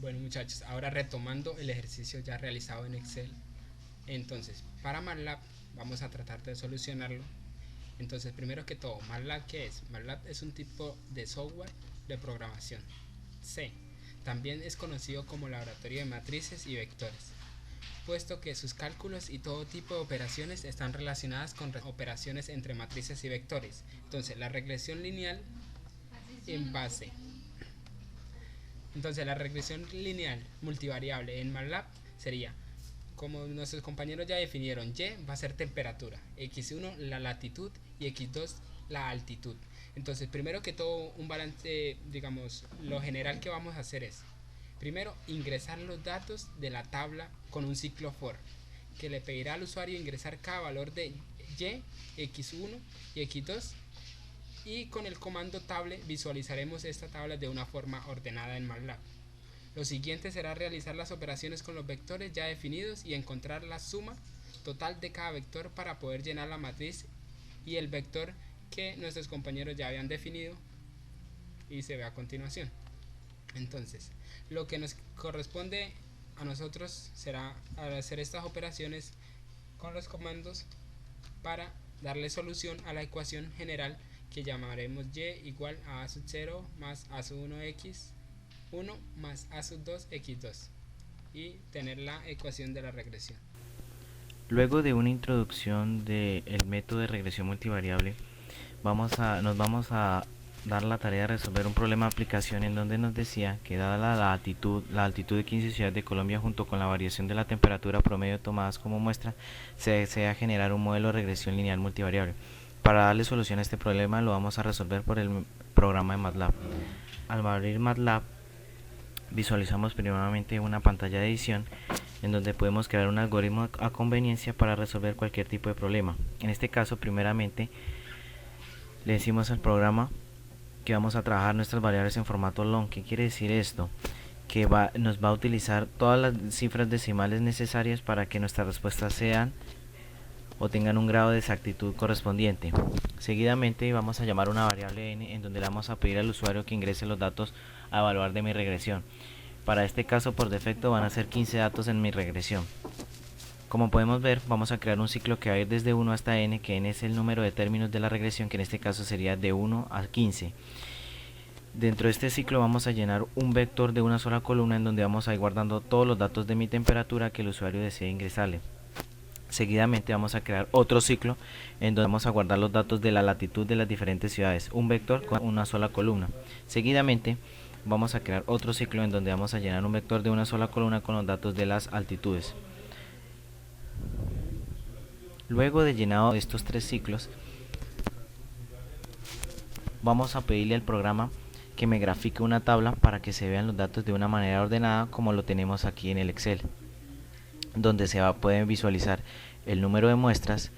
Bueno muchachos, ahora retomando el ejercicio ya realizado en Excel, entonces para MATLAB vamos a tratar de solucionarlo. Entonces primero que todo, MATLAB ¿qué es? MATLAB es un tipo de software de programación C. También es conocido como laboratorio de matrices y vectores, puesto que sus cálculos y todo tipo de operaciones están relacionadas con operaciones entre matrices y vectores. Entonces la regresión lineal en base Entonces la regresión lineal multivariable en MATLAB sería, como nuestros compañeros ya definieron, y va a ser temperatura, x1 la latitud y x2 la altitud. Entonces primero que todo un balance, digamos, lo general que vamos a hacer es, primero ingresar los datos de la tabla con un ciclo for, que le pedirá al usuario ingresar cada valor de y, x1 y x2, y con el comando table visualizaremos esta tabla de una forma ordenada en MATLAB. Lo siguiente será realizar las operaciones con los vectores ya definidos y encontrar la suma total de cada vector para poder llenar la matriz y el vector que nuestros compañeros ya habían definido y se ve a continuación. Entonces, lo que nos corresponde a nosotros será hacer estas operaciones con los comandos para darle solución a la ecuación general que llamaremos y igual a sub 0 más a sub 1 x1 más a sub 2 x2 y tener la ecuación de la regresión. Luego de una introducción del método de regresión multivariable, nos vamos a dar la tarea de resolver un problema de aplicación en donde nos decía que dada la altitud de 15 ciudades de Colombia junto con la variación de la temperatura promedio tomadas como muestra, se desea generar un modelo de regresión lineal multivariable. Para darle solución a este problema lo vamos a resolver por el programa de MATLAB. Al abrir MATLAB visualizamos primeramente una pantalla de edición en donde podemos crear un algoritmo a conveniencia para resolver cualquier tipo de problema. En este caso, primeramente le decimos al programa que vamos a trabajar nuestras variables en formato long. ¿Qué quiere decir esto? Que nos va a utilizar todas las cifras decimales necesarias para que nuestras respuestas sean o tengan un grado de exactitud correspondiente. Seguidamente vamos a llamar una variable n en donde le vamos a pedir al usuario que ingrese los datos a evaluar de mi regresión. Para este caso por defecto van a ser 15 datos en mi regresión. Como podemos ver, vamos a crear un ciclo que va a ir desde 1 hasta n, que n es el número de términos de la regresión, que en este caso sería de 1 a 15. Dentro de este ciclo vamos a llenar un vector de una sola columna en donde vamos a ir guardando todos los datos de mi temperatura que el usuario desee ingresarle. Seguidamente vamos a crear otro ciclo en donde vamos a guardar los datos de la latitud de las diferentes ciudades, un vector con una sola columna. Seguidamente vamos a crear otro ciclo en donde vamos a llenar un vector de una sola columna con los datos de las altitudes. Luego de llenado de estos tres ciclos, vamos a pedirle al programa que me grafique una tabla para que se vean los datos de una manera ordenada como lo tenemos aquí en el Excel, donde pueden visualizar el número de muestras,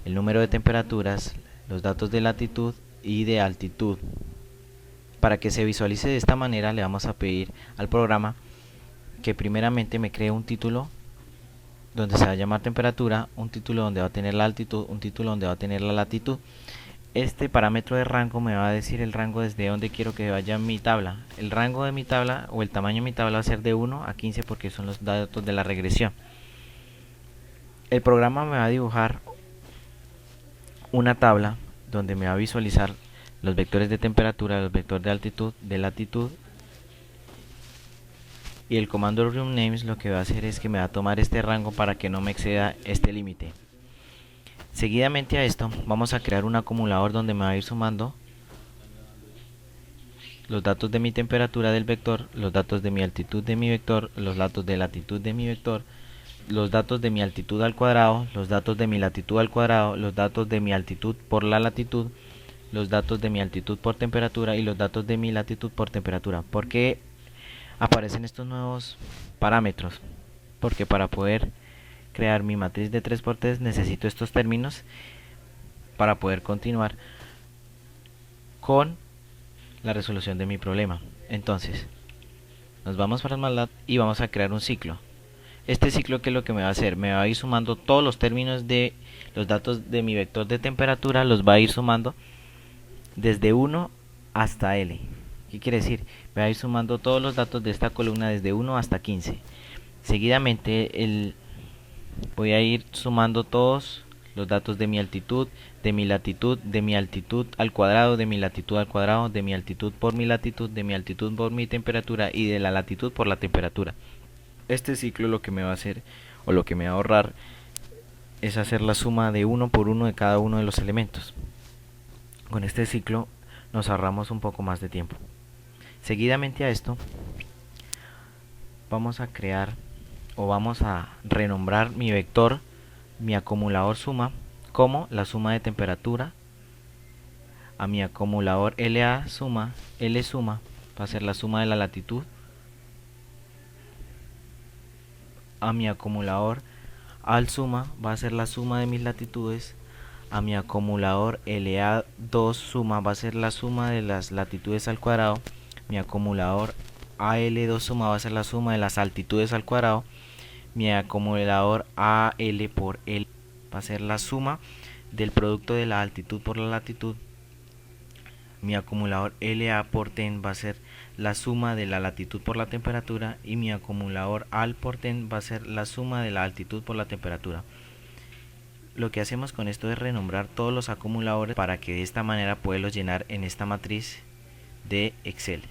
el número de temperaturas, los datos de latitud y de altitud. Para que se visualice de esta manera le vamos a pedir al programa que primeramente me cree un título donde se va a llamar temperatura, un título donde va a tener la altitud, un título donde va a tener la latitud. Este parámetro de rango me va a decir el rango desde donde quiero que vaya mi tabla. El rango de mi tabla o el tamaño de mi tabla va a ser de 1 a 15 porque son los datos de la regresión. El programa me va a dibujar una tabla donde me va a visualizar los vectores de temperatura, los vectores de altitud, de latitud, y el comando RunNames lo que va a hacer es que me va a tomar este rango para que no me exceda este límite. Seguidamente a esto vamos a crear un acumulador donde me va a ir sumando los datos de mi temperatura del vector, los datos de mi altitud de mi vector, los datos de latitud de mi vector, los datos de mi altitud al cuadrado, los datos de mi latitud al cuadrado, los datos de mi altitud por la latitud, los datos de mi altitud por temperatura y los datos de mi latitud por temperatura. ¿Por qué aparecen estos nuevos parámetros? Porque para poder crear mi matriz de 3×3 necesito estos términos para poder continuar con la resolución de mi problema. Entonces nos vamos para MATLAB y vamos a crear un ciclo. Este ciclo, ¿qué es lo que me va a hacer? Me va a ir sumando todos los términos de los datos de mi vector de temperatura, los va a ir sumando desde 1 hasta L. ¿Qué quiere decir? Voy a ir sumando todos los datos de esta columna desde 1 hasta 15. Seguidamente voy a ir sumando todos los datos de mi altitud, de mi latitud, de mi altitud al cuadrado, de mi latitud al cuadrado, de mi altitud por mi latitud, de mi altitud por mi temperatura y de la latitud por la temperatura. Este ciclo lo que me va a hacer, o lo que me va a ahorrar, es hacer la suma de uno por uno de cada uno de los elementos. Con este ciclo nos ahorramos un poco más de tiempo. Seguidamente a esto vamos a crear o vamos a renombrar mi vector, mi acumulador suma, como la suma de temperatura, a mi acumulador LA suma, L suma, va a ser la suma de la latitud, a mi acumulador al suma va a ser la suma de mis latitudes, a mi acumulador LA2 suma va a ser la suma de las latitudes al cuadrado, mi acumulador AL2 suma va a ser la suma de las altitudes al cuadrado, mi acumulador AL por L va a ser la suma del producto de la altitud por la latitud, mi acumulador LA por TEN va a ser la suma de la latitud por la temperatura y mi acumulador AL por TEN va a ser la suma de la altitud por la temperatura. Lo que hacemos con esto es renombrar todos los acumuladores para que de esta manera poderlos llenar en esta matriz de Excel,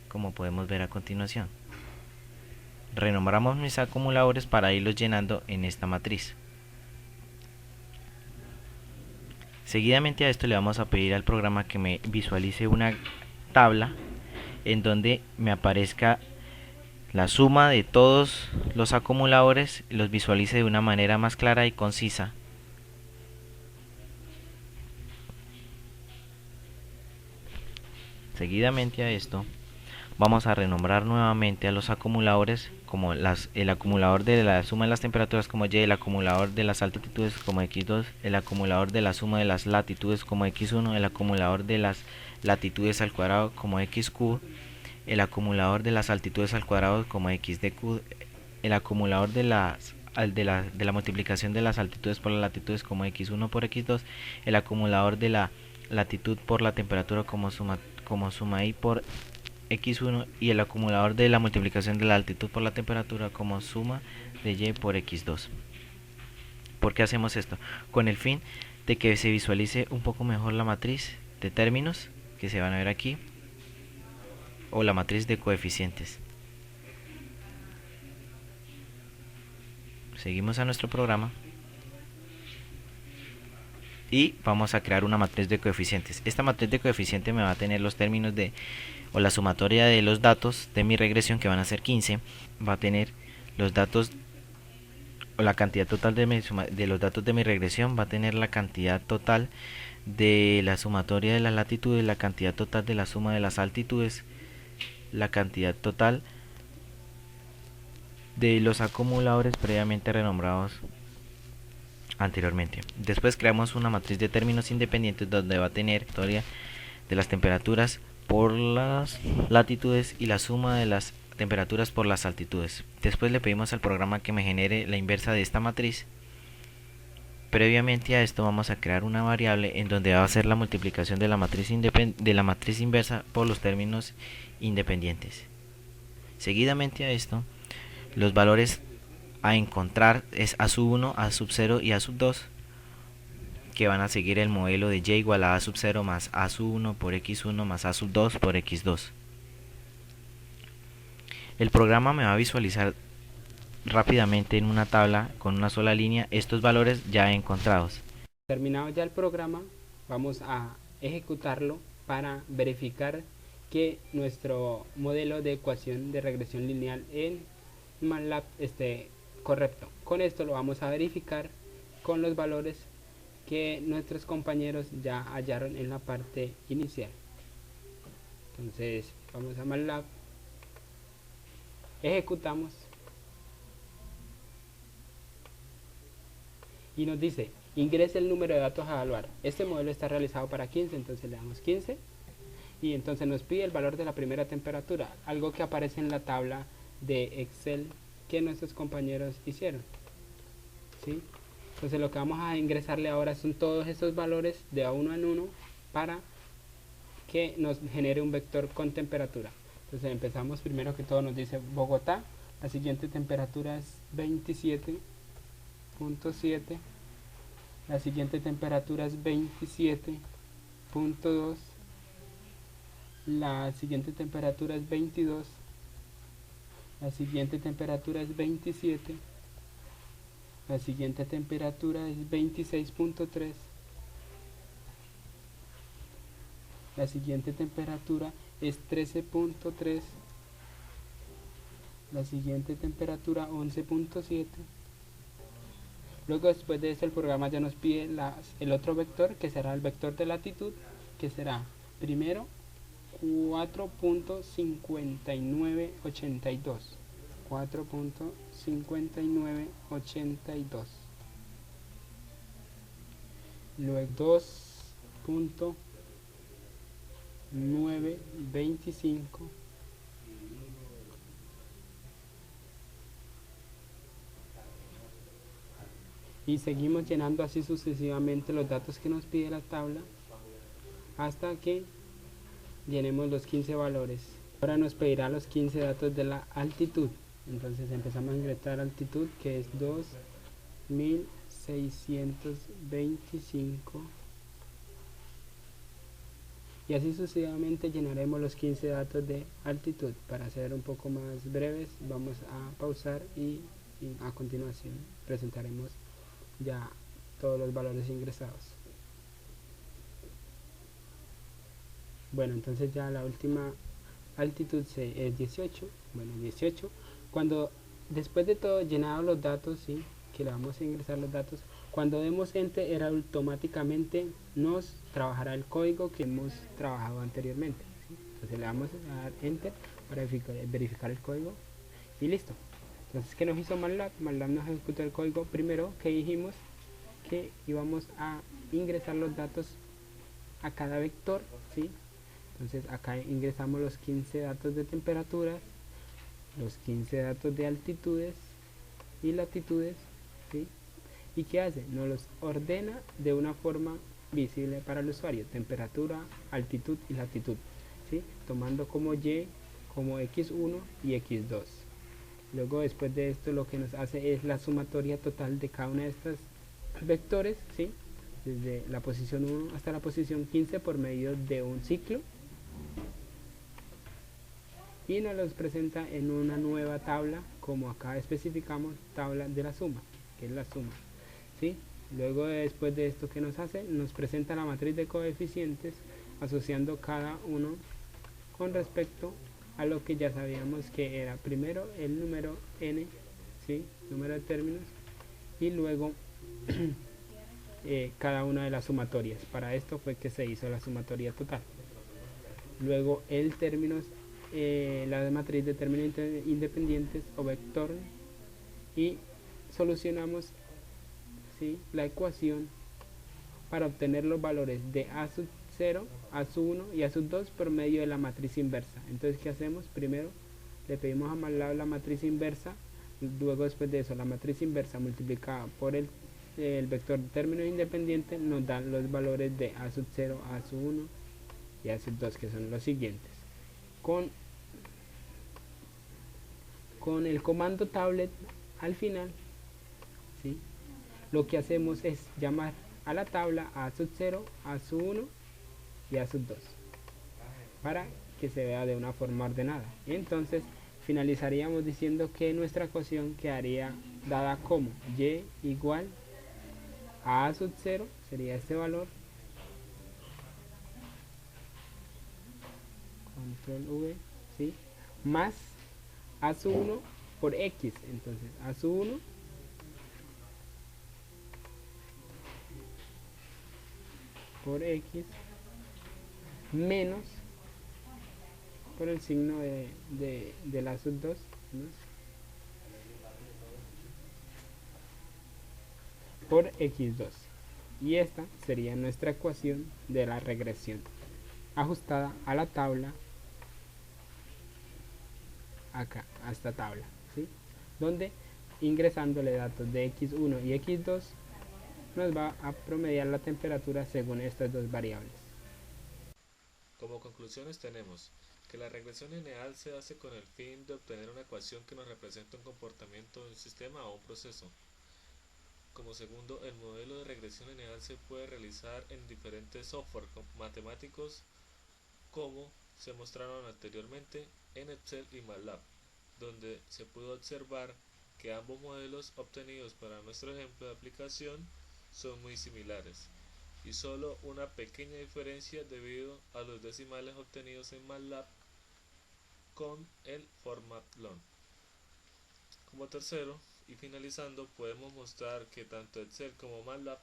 como podemos ver a continuación. Renombramos mis acumuladores para irlos llenando en esta matriz. Seguidamente a esto le vamos a pedir al programa que me visualice una tabla en donde me aparezca la suma de todos los acumuladores y los visualice de una manera más clara y concisa. Seguidamente a esto vamos a renombrar nuevamente a los acumuladores como el acumulador de la suma de las temperaturas como Y, el acumulador de las altitudes como X2, el acumulador de la suma de las latitudes como X1, el acumulador de las latitudes al cuadrado como XQ, el acumulador de las altitudes al cuadrado como XDQ, el acumulador de la multiplicación de las altitudes por las latitudes como X1 por X2, el acumulador de la latitud por la temperatura como suma I por X1 y el acumulador de la multiplicación de la altitud por la temperatura como suma de Y por X2. ¿Por qué hacemos esto? Con el fin de que se visualice un poco mejor la matriz de términos que se van a ver aquí, o la matriz de coeficientes. Seguimos a nuestro programa y vamos a crear una matriz de coeficientes. Esta matriz de coeficientes me va a tener los términos o la sumatoria de los datos de mi regresión, que van a ser 15. Va a tener los datos o la cantidad total de los datos de mi regresión, va a tener la cantidad total de la sumatoria de las latitudes, la cantidad total de la suma de las altitudes, la cantidad total de los acumuladores previamente renombrados anteriormente. Después creamos una matriz de términos independientes donde va a tener la historia de las temperaturas por las latitudes y la suma de las temperaturas por las altitudes. Después le pedimos al programa que me genere la inversa de esta matriz. Previamente a esto vamos a crear una variable en donde va a ser la multiplicación de la matriz inversa por los términos independientes. Seguidamente a esto, los valores a encontrar es a sub 1, a sub 0 y a sub 2, que van a seguir el modelo de Y igual a sub 0 más a sub 1 por X1 más a sub 2 por X2. El programa me va a visualizar rápidamente en una tabla con una sola línea estos valores ya encontrados. Terminado ya el programa, vamos a ejecutarlo para verificar que nuestro modelo de ecuación de regresión lineal en MATLAB esté correcto. Con esto lo vamos a verificar con los valores que nuestros compañeros ya hallaron en la parte inicial. Entonces vamos a MATLAB, ejecutamos y nos dice ingrese el número de datos a evaluar. Este modelo está realizado para 15, entonces le damos 15 y entonces nos pide el valor de la primera temperatura, algo que aparece en la tabla de Excel que nuestros compañeros hicieron, ¿sí? Entonces lo que vamos a ingresarle ahora son todos estos valores de a uno en uno para que nos genere un vector con temperatura. Entonces empezamos, primero que todo nos dice Bogotá, la siguiente temperatura es 27.7, la siguiente temperatura es 27.2, la siguiente temperatura es 22, la siguiente temperatura es 27, la siguiente temperatura es 26.3, la siguiente temperatura es 13.3, la siguiente temperatura 11.7. Luego, después de esto, el programa ya nos pide el otro vector, que será el vector de latitud, que será primero 4.5982, 4.5982, luego 2.925, y seguimos llenando así sucesivamente los datos que nos pide la tabla hasta que llenemos los 15 valores. Ahora nos pedirá los 15 datos de la altitud. Entonces empezamos a ingresar altitud, que es 2625, y así sucesivamente llenaremos los 15 datos de altitud. Para ser un poco más breves, vamos a pausar y a continuación presentaremos ya todos los valores ingresados. Bueno, entonces ya la última altitud es 18. Bueno, 18. Cuando después de todo llenado los datos, ¿sí?, que le vamos a ingresar los datos, cuando demos enter, era automáticamente nos trabajará el código que hemos trabajado anteriormente, ¿sí? Entonces le vamos a dar enter para verificar el código y listo. Entonces, ¿qué nos hizo MATLAB? MATLAB nos ejecutó el código. Primero que dijimos que íbamos a ingresar los datos a cada vector, ¿sí? Entonces acá ingresamos los 15 datos de temperaturas, los 15 datos de altitudes y latitudes, ¿sí? ¿Y qué hace? Nos los ordena de una forma visible para el usuario: temperatura, altitud y latitud, ¿sí?, tomando como Y, como X1 y X2. Luego, después de esto, lo que nos hace es la sumatoria total de cada uno de estos vectores, ¿sí?, desde la posición 1 hasta la posición 15 por medio de un ciclo, y nos los presenta en una nueva tabla, como acá especificamos, tabla de la suma, que es la suma, ¿sí? Luego, después de esto, ¿qué nos hace? Nos presenta la matriz de coeficientes, asociando cada uno con respecto a lo que ya sabíamos que era primero el número n, ¿sí?, número de términos, y luego cada una de las sumatorias. Para esto fue que se hizo la sumatoria total. Luego el términos, la matriz de términos independientes o vector, y solucionamos, ¿sí?, la ecuación para obtener los valores de a sub 0, a sub 1 y a sub 2 por medio de la matriz inversa. Entonces, ¿qué hacemos? Primero le pedimos a MATLAB la matriz inversa, luego después de eso la matriz inversa multiplicada por el vector de términos independientes nos dan los valores de a sub 0, a sub 1 y a sub 2, que son los siguientes. Con el comando tablet al final, ¿sí?, lo que hacemos es llamar a la tabla a sub 0, a sub 1 y a sub 2 para que se vea de una forma ordenada. Entonces finalizaríamos diciendo que nuestra ecuación quedaría dada como y igual a sub 0, sería este valor, control V, ¿sí?, más a sub 1 por x. Entonces a sub 1 por x menos por el signo de la sub 2, ¿no?, por x2. Y esta sería nuestra ecuación de la regresión ajustada a la tabla, acá, a esta tabla, ¿sí?, donde ingresándole datos de x1 y x2 nos va a promediar la temperatura según estas dos variables. Como conclusiones tenemos que la regresión lineal se hace con el fin de obtener una ecuación que nos representa un comportamiento de un sistema o un proceso. Como segundo, el modelo de regresión lineal se puede realizar en diferentes software matemáticos como se mostraron anteriormente en Excel y MATLAB, donde se pudo observar que ambos modelos obtenidos para nuestro ejemplo de aplicación son muy similares y solo una pequeña diferencia debido a los decimales obtenidos en MATLAB con el formatlon. Como tercero y finalizando, podemos mostrar que tanto Excel como MATLAB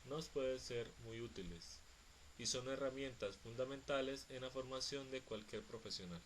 nos pueden ser muy útiles y son herramientas fundamentales en la formación de cualquier profesional.